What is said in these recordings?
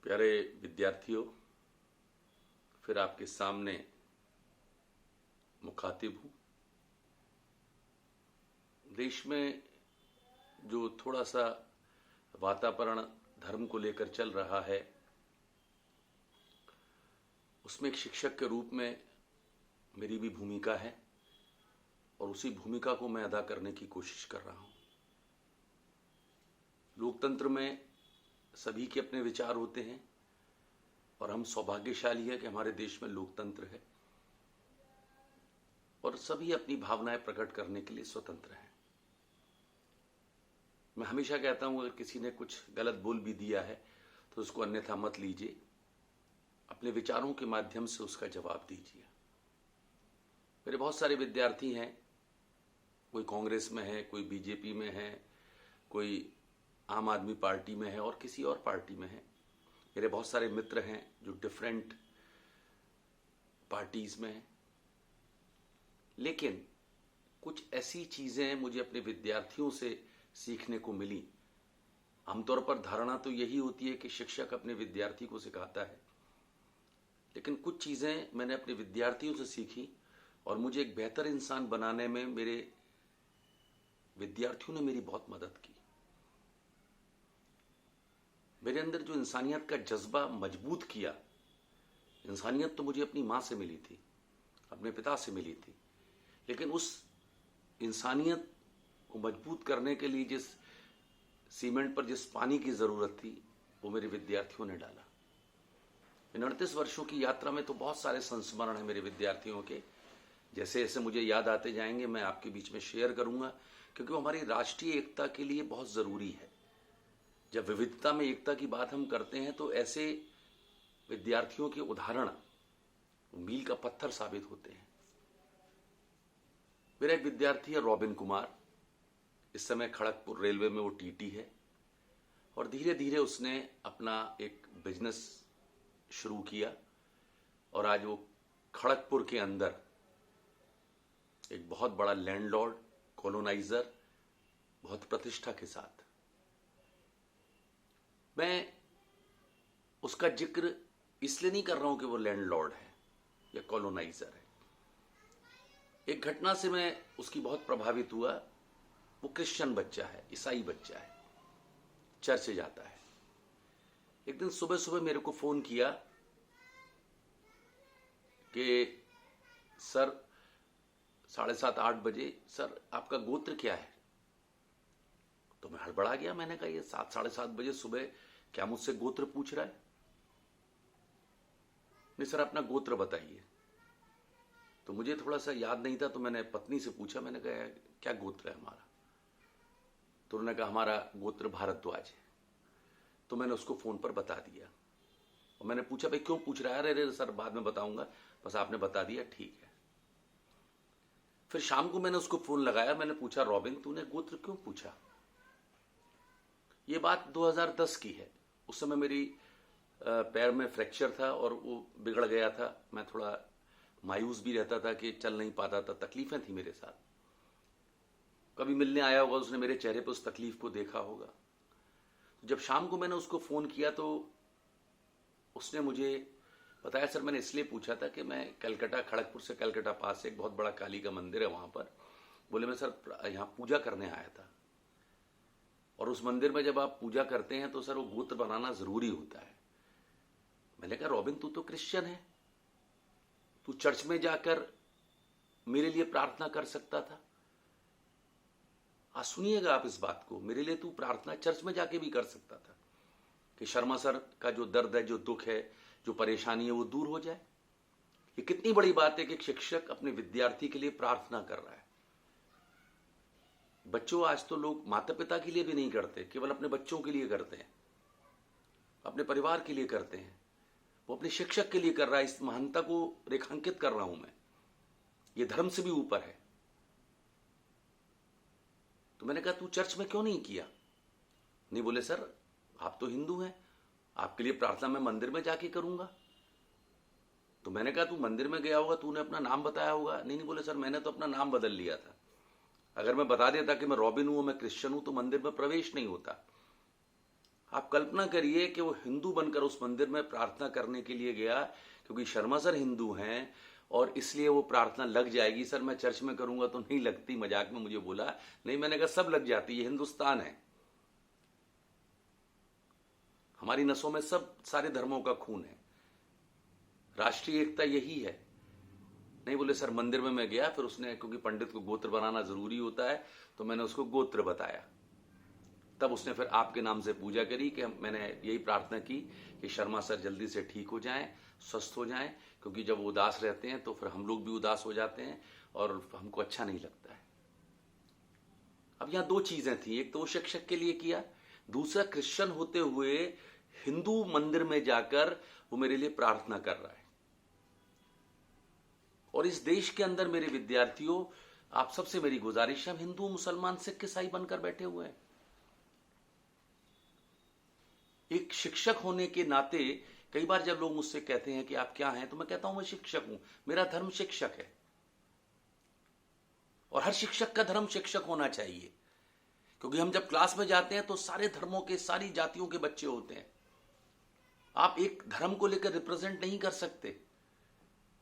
प्यारे विद्यार्थियों, फिर आपके सामने मुखातिब हूँ। देश में जो थोड़ा सा वातावरण धर्म को लेकर चल रहा है, उसमें एक शिक्षक के रूप में मेरी भी भूमिका है और उसी भूमिका को मैं अदा करने की कोशिश कर रहा हूँ। लोकतंत्र में सभी के अपने विचार होते हैं और हम सौभाग्यशाली है कि हमारे देश में लोकतंत्र है और सभी अपनी भावनाएं प्रकट करने के लिए स्वतंत्र हैं। मैं हमेशा कहता हूं, अगर किसी ने कुछ गलत बोल भी दिया है तो उसको अन्यथा मत लीजिए, अपने विचारों के माध्यम से उसका जवाब दीजिए। मेरे बहुत सारे विद्यार्थी हैं, कोई कांग्रेस में है, कोई बीजेपी में है, कोई आम आदमी पार्टी में है और किसी और पार्टी में है। मेरे बहुत सारे मित्र हैं जो डिफरेंट पार्टीज में हैं, लेकिन कुछ ऐसी चीजें मुझे अपने विद्यार्थियों से सीखने को मिली। आमतौर पर धारणा तो यही होती है कि शिक्षक अपने विद्यार्थी को सिखाता है, लेकिन कुछ चीजें मैंने अपने विद्यार्थियों से सीखी और मुझे एक बेहतर इंसान बनाने में मेरे विद्यार्थियों ने मेरी बहुत मदद की। मेरे अंदर जो इंसानियत का जज्बा मजबूत किया, इंसानियत तो मुझे अपनी माँ से मिली थी, अपने पिता से मिली थी, लेकिन उस इंसानियत को मजबूत करने के लिए जिस सीमेंट पर जिस पानी की जरूरत थी, वो मेरे विद्यार्थियों ने डाला। इन 38 वर्षों की यात्रा में तो बहुत सारे संस्मरण हैं मेरे विद्यार्थियों के। जैसे जैसे मुझे याद आते जाएंगे मैं आपके बीच में शेयर करूंगा, क्योंकि वो हमारी राष्ट्रीय एकता के लिए बहुत जरूरी है। जब विविधता में एकता की बात हम करते हैं तो ऐसे विद्यार्थियों के उदाहरण मील का पत्थर साबित होते हैं। मेरा एक विद्यार्थी है रॉबिन कुमार, इस समय खड़गपुर रेलवे में वो टीटी है और धीरे धीरे उसने अपना एक बिजनेस शुरू किया और आज वो खड़गपुर के अंदर एक बहुत बड़ा लैंडलॉर्ड, कॉलोनाइजर, बहुत प्रतिष्ठा के साथ। मैं उसका जिक्र इसलिए नहीं कर रहा हूं कि वो लैंडलॉर्ड है या कॉलोनाइजर है। एक घटना से मैं उसकी बहुत प्रभावित हुआ। वो क्रिश्चियन बच्चा है, ईसाई बच्चा है, चर्च जाता है। एक दिन सुबह सुबह मेरे को फोन किया कि सर 7:30 8 बजे, सर आपका गोत्र क्या है? तो मैं हड़बड़ा गया। मैंने कहा ये 7 7:30 बजे सुबह क्या मुझसे गोत्र पूछ रहा है? नहीं सर, अपना गोत्र बताइए। तो मुझे थोड़ा सा याद नहीं था, तो मैंने पत्नी से पूछा। मैंने कहा क्या गोत्र है हमारा? तो उन्होंने कहा हमारा गोत्र भारद्वाज है। तो मैंने उसको फोन पर बता दिया और मैंने पूछा भाई क्यों पूछ रहा है? अरे सर बाद में बताऊंगा, बस आपने बता दिया, ठीक है। फिर शाम को मैंने उसको फोन लगाया, मैंने पूछा रॉबिन तूने गोत्र क्यों पूछा? ये बात 2010 की है। उस समय मेरी पैर में फ्रैक्चर था और वो बिगड़ गया था। मैं थोड़ा मायूस भी रहता था कि चल नहीं पाता था, तकलीफें थी मेरे साथ। कभी मिलने आया होगा, उसने मेरे चेहरे पर उस तकलीफ को देखा होगा। जब शाम को मैंने उसको फोन किया तो उसने मुझे बताया सर मैंने इसलिए पूछा था कि मैं कलकत्ता, खड़गपुर से कलकत्ता पास से एक बहुत बड़ा काली का मंदिर है वहां पर। बोले मैं सर यहाँ पूजा करने आया था और उस मंदिर में जब आप पूजा करते हैं तो सर वो गोत्र बनाना जरूरी होता है। मैंने कहा रॉबिन तू तो क्रिश्चियन है, तू चर्च में जाकर मेरे लिए प्रार्थना कर सकता था। सुनिएगा आप इस बात को, मेरे लिए तू प्रार्थना चर्च में जाके भी कर सकता था कि शर्मा सर का जो दर्द है, जो दुख है, जो परेशानी है वो दूर हो जाए। ये कितनी बड़ी बात है कि एक शिक्षक अपने विद्यार्थी के लिए प्रार्थना कर रहा है। बच्चों, आज तो लोग माता पिता के लिए भी नहीं करते, केवल अपने बच्चों के लिए करते हैं, अपने परिवार के लिए करते हैं। वो अपने शिक्षक के लिए कर रहा है। इस महानता को रेखांकित कर रहा हूं मैं। ये धर्म से भी ऊपर है। तो मैंने कहा तू चर्च में क्यों नहीं किया? नहीं, बोले सर आप तो हिंदू हैं, आपके लिए प्रार्थना मैं मंदिर में जाके करूंगा। तो मैंने कहा तू मंदिर में गया होगा, तूने अपना नाम बताया होगा। नहीं, बोले सर मैंने तो अपना नाम बदल लिया था। अगर मैं बता देता कि मैं रॉबिन हूं, मैं क्रिश्चियन हूं, तो मंदिर में प्रवेश नहीं होता। आप कल्पना करिए कि वो हिंदू बनकर उस मंदिर में प्रार्थना करने के लिए गया, क्योंकि शर्मा सर हिंदू हैं और इसलिए वो प्रार्थना लग जाएगी। सर मैं चर्च में करूंगा तो नहीं लगती, मजाक में मुझे बोला। नहीं, मैंने कहा सब लग जाती है, हिंदुस्तान है, हमारी नसों में सब सारे धर्मों का खून है, राष्ट्रीय एकता यही है। नहीं बोले सर मंदिर में मैं गया, फिर उसने, क्योंकि पंडित को गोत्र बनाना जरूरी होता है, तो मैंने उसको गोत्र बताया। तब उसने फिर आपके नाम से पूजा करी कि मैंने यही प्रार्थना की कि शर्मा सर जल्दी से ठीक हो जाएं, स्वस्थ हो जाएं, क्योंकि जब वो उदास रहते हैं तो फिर हम लोग भी उदास हो जाते हैं और हमको अच्छा नहीं लगता है। अब यहां दो चीजें थी, एक तो वो शिक्षक के लिए किया, दूसरा क्रिश्चियन होते हुए हिंदू मंदिर में जाकर वो मेरे लिए प्रार्थना कर रहा है। और इस देश के अंदर मेरे विद्यार्थियों, आप सबसे मेरी गुजारिश है, हम हिंदू मुसलमान सिख ईसाई बनकर बैठे हुए हैं। एक शिक्षक होने के नाते कई बार जब लोग मुझसे कहते हैं कि आप क्या हैं, तो मैं कहता हूं मैं शिक्षक हूं, मेरा धर्म शिक्षक है। और हर शिक्षक का धर्म शिक्षक होना चाहिए, क्योंकि हम जब क्लास में जाते हैं तो सारे धर्मों के, सारी जातियों के बच्चे होते हैं। आप एक धर्म को लेकर रिप्रेजेंट नहीं कर सकते।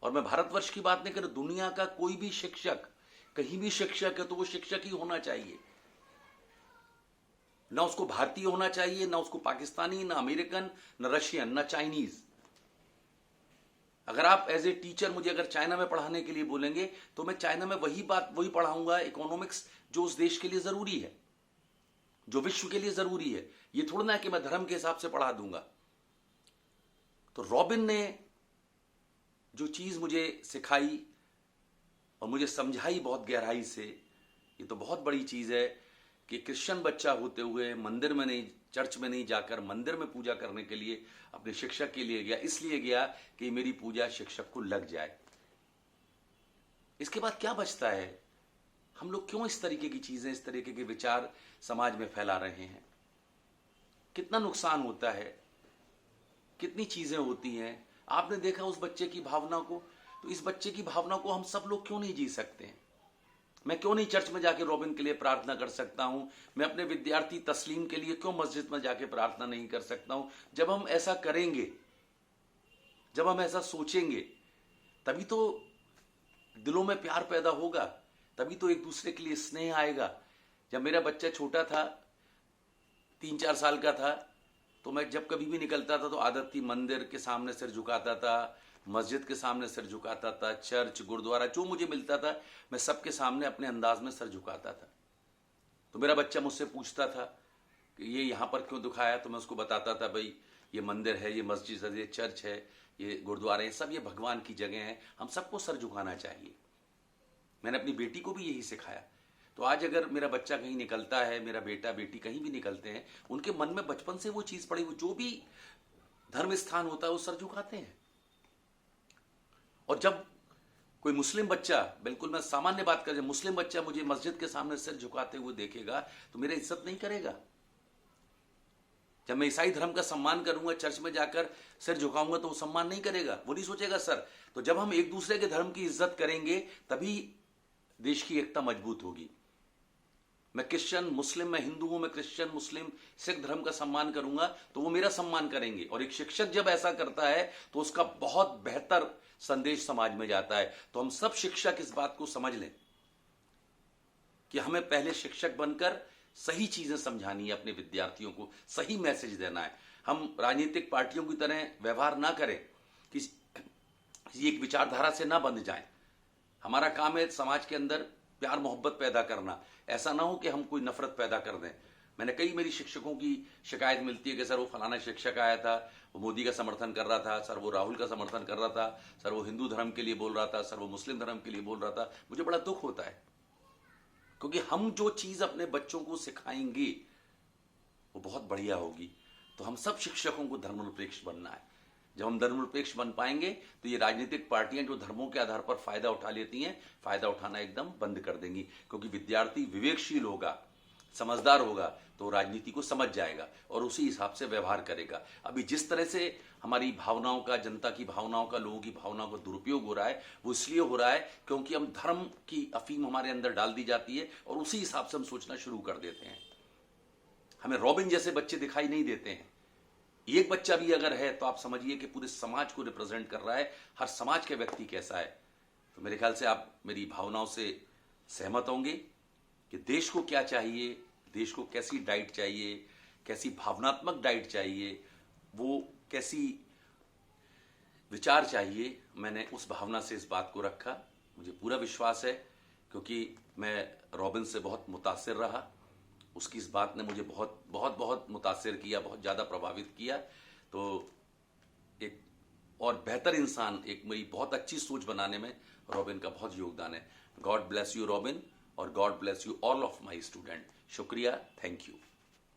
और मैं भारतवर्ष की बात नहीं कर, दुनिया का कोई भी शिक्षक, कहीं भी शिक्षक है तो वो शिक्षक ही होना चाहिए। ना उसको भारतीय होना चाहिए, ना उसको पाकिस्तानी, ना अमेरिकन, ना रशियन, ना चाइनीज। अगर आप एज ए टीचर मुझे अगर चाइना में पढ़ाने के लिए बोलेंगे तो मैं चाइना में वही पढ़ाऊंगा, इकोनॉमिक्स जो उस देश के लिए जरूरी है, जो विश्व के लिए जरूरी है। ये थोड़ा ना कि मैं धर्म के हिसाब से पढ़ा दूंगा। तो रॉबिन ने जो चीज मुझे सिखाई और मुझे समझाई बहुत गहराई से, ये तो बहुत बड़ी चीज है कि क्रिश्चियन बच्चा होते हुए मंदिर में नहीं, चर्च में नहीं जाकर मंदिर में पूजा करने के लिए अपने शिक्षक के लिए गया, इसलिए गया कि मेरी पूजा शिक्षक को लग जाए। इसके बाद क्या बचता है? हम लोग क्यों इस तरीके की चीजें, इस तरीके के विचार समाज में फैला रहे हैं? कितना नुकसान होता है, कितनी चीजें होती हैं। आपने देखा उस बच्चे की भावना को, तो इस बच्चे की भावना को हम सब लोग क्यों नहीं जी सकते हैं? मैं क्यों नहीं चर्च में जाके रॉबिन के लिए प्रार्थना कर सकता हूं? मैं अपने विद्यार्थी तस्लीम के लिए क्यों मस्जिद में जाके प्रार्थना नहीं कर सकता हूं? जब हम ऐसा करेंगे, जब हम ऐसा सोचेंगे, तभी तो दिलों में प्यार पैदा होगा, तभी तो एक दूसरे के लिए स्नेह आएगा। जब मेरा बच्चा छोटा था, 3-4 साल का था, तो मैं जब कभी भी निकलता था तो आदत थी मंदिर के सामने सिर झुकाता था, मस्जिद के सामने सिर झुकाता था, चर्च, गुरुद्वारा, जो मुझे मिलता था मैं सबके सामने अपने अंदाज में सिर झुकाता था। तो मेरा बच्चा मुझसे पूछता था कि ये यहाँ पर क्यों दिखाया, तो मैं उसको बताता था भाई ये मंदिर है, ये मस्जिद है, ये चर्च है, ये गुरुद्वारा है, सब ये भगवान की जगह है, हम सबको सर झुकाना चाहिए। मैंने अपनी बेटी को भी यही सिखाया। तो आज अगर मेरा बच्चा कहीं निकलता है, मेरा बेटा बेटी कहीं भी निकलते हैं, उनके मन में बचपन से वो चीज पड़ी, वो जो भी धर्म स्थान होता है वो सर झुकाते हैं। और जब कोई मुस्लिम बच्चा, बिल्कुल मैं सामान्य बात कर, मुस्लिम बच्चा मुझे मस्जिद के सामने सिर झुकाते हुए देखेगा तो मेरी इज्जत नहीं करेगा। जब मैं ईसाई धर्म का सम्मान करूंगा, चर्च में जाकर सिर झुकाऊंगा, तो वो सम्मान नहीं करेगा, वो नहीं सोचेगा सर। तो जब हम एक दूसरे के धर्म की इज्जत करेंगे तभी देश की एकता मजबूत होगी। मैं क्रिश्चियन मुस्लिम, मैं हिंदू हूं, मैं क्रिश्चियन मुस्लिम सिख धर्म का सम्मान करूंगा तो वो मेरा सम्मान करेंगे। और एक शिक्षक जब ऐसा करता है तो उसका बहुत बेहतर संदेश समाज में जाता है। तो हम सब शिक्षक इस बात को समझ लें कि हमें पहले शिक्षक बनकर सही चीजें समझानी है, अपने विद्यार्थियों को सही मैसेज देना है। हम राजनीतिक पार्टियों की तरह व्यवहार ना करें कि एक विचारधारा से ना बंध जाएं। हमारा काम है समाज के अंदर प्यार मोहब्बत पैदा करना, ऐसा ना हो कि हम कोई नफरत पैदा कर दें। मैंने कई, मेरी शिक्षकों की शिकायत मिलती है कि सर वो फलाना शिक्षक आया था, वो मोदी का समर्थन कर रहा था, सर वो राहुल का समर्थन कर रहा था, सर वो हिंदू धर्म के लिए बोल रहा था, सर वो मुस्लिम धर्म के लिए बोल रहा था। मुझे बड़ा दुख होता है, क्योंकि हम जो चीज अपने बच्चों को सिखाएंगे वो बहुत बढ़िया होगी। तो हम सब शिक्षकों को धर्मनिरपेक्ष बनना है। जब हम धर्मनिरपेक्ष बन पाएंगे तो ये राजनीतिक पार्टियां जो धर्मों के आधार पर फायदा उठा लेती हैं, फायदा उठाना एकदम बंद कर देंगी। क्योंकि विद्यार्थी विवेकशील होगा, समझदार होगा, तो राजनीति को समझ जाएगा और उसी हिसाब से व्यवहार करेगा। अभी जिस तरह से हमारी भावनाओं का, जनता की भावनाओं का, लोगों की भावनाओं का दुरुपयोग हो रहा है, वो इसलिए हो रहा है क्योंकि हम धर्म की अफीम हमारे अंदर डाल दी जाती है और उसी हिसाब से हम सोचना शुरू कर देते हैं। हमें रॉबिन जैसे बच्चे दिखाई नहीं देते हैं। एक बच्चा भी अगर है तो आप समझिए कि पूरे समाज को रिप्रेजेंट कर रहा है। हर समाज के व्यक्ति कैसा है, तो मेरे ख्याल से आप मेरी भावनाओं से सहमत होंगे कि देश को क्या चाहिए, देश को कैसी डाइट चाहिए, कैसी भावनात्मक डाइट चाहिए, वो कैसी विचार चाहिए। मैंने उस भावना से इस बात को रखा। मुझे पूरा विश्वास है, क्योंकि मैं रॉबिन से बहुत मुतासिर रहा। उसकी इस बात ने मुझे बहुत बहुत बहुत मुतासिर किया, बहुत ज़्यादा प्रभावित किया। तो एक और बेहतर इंसान, एक मेरी बहुत अच्छी सोच बनाने में रॉबिन का बहुत योगदान है। गॉड ब्लेस यू रॉबिन, और God bless you all of my student. शुक्रिया, थैंक यू।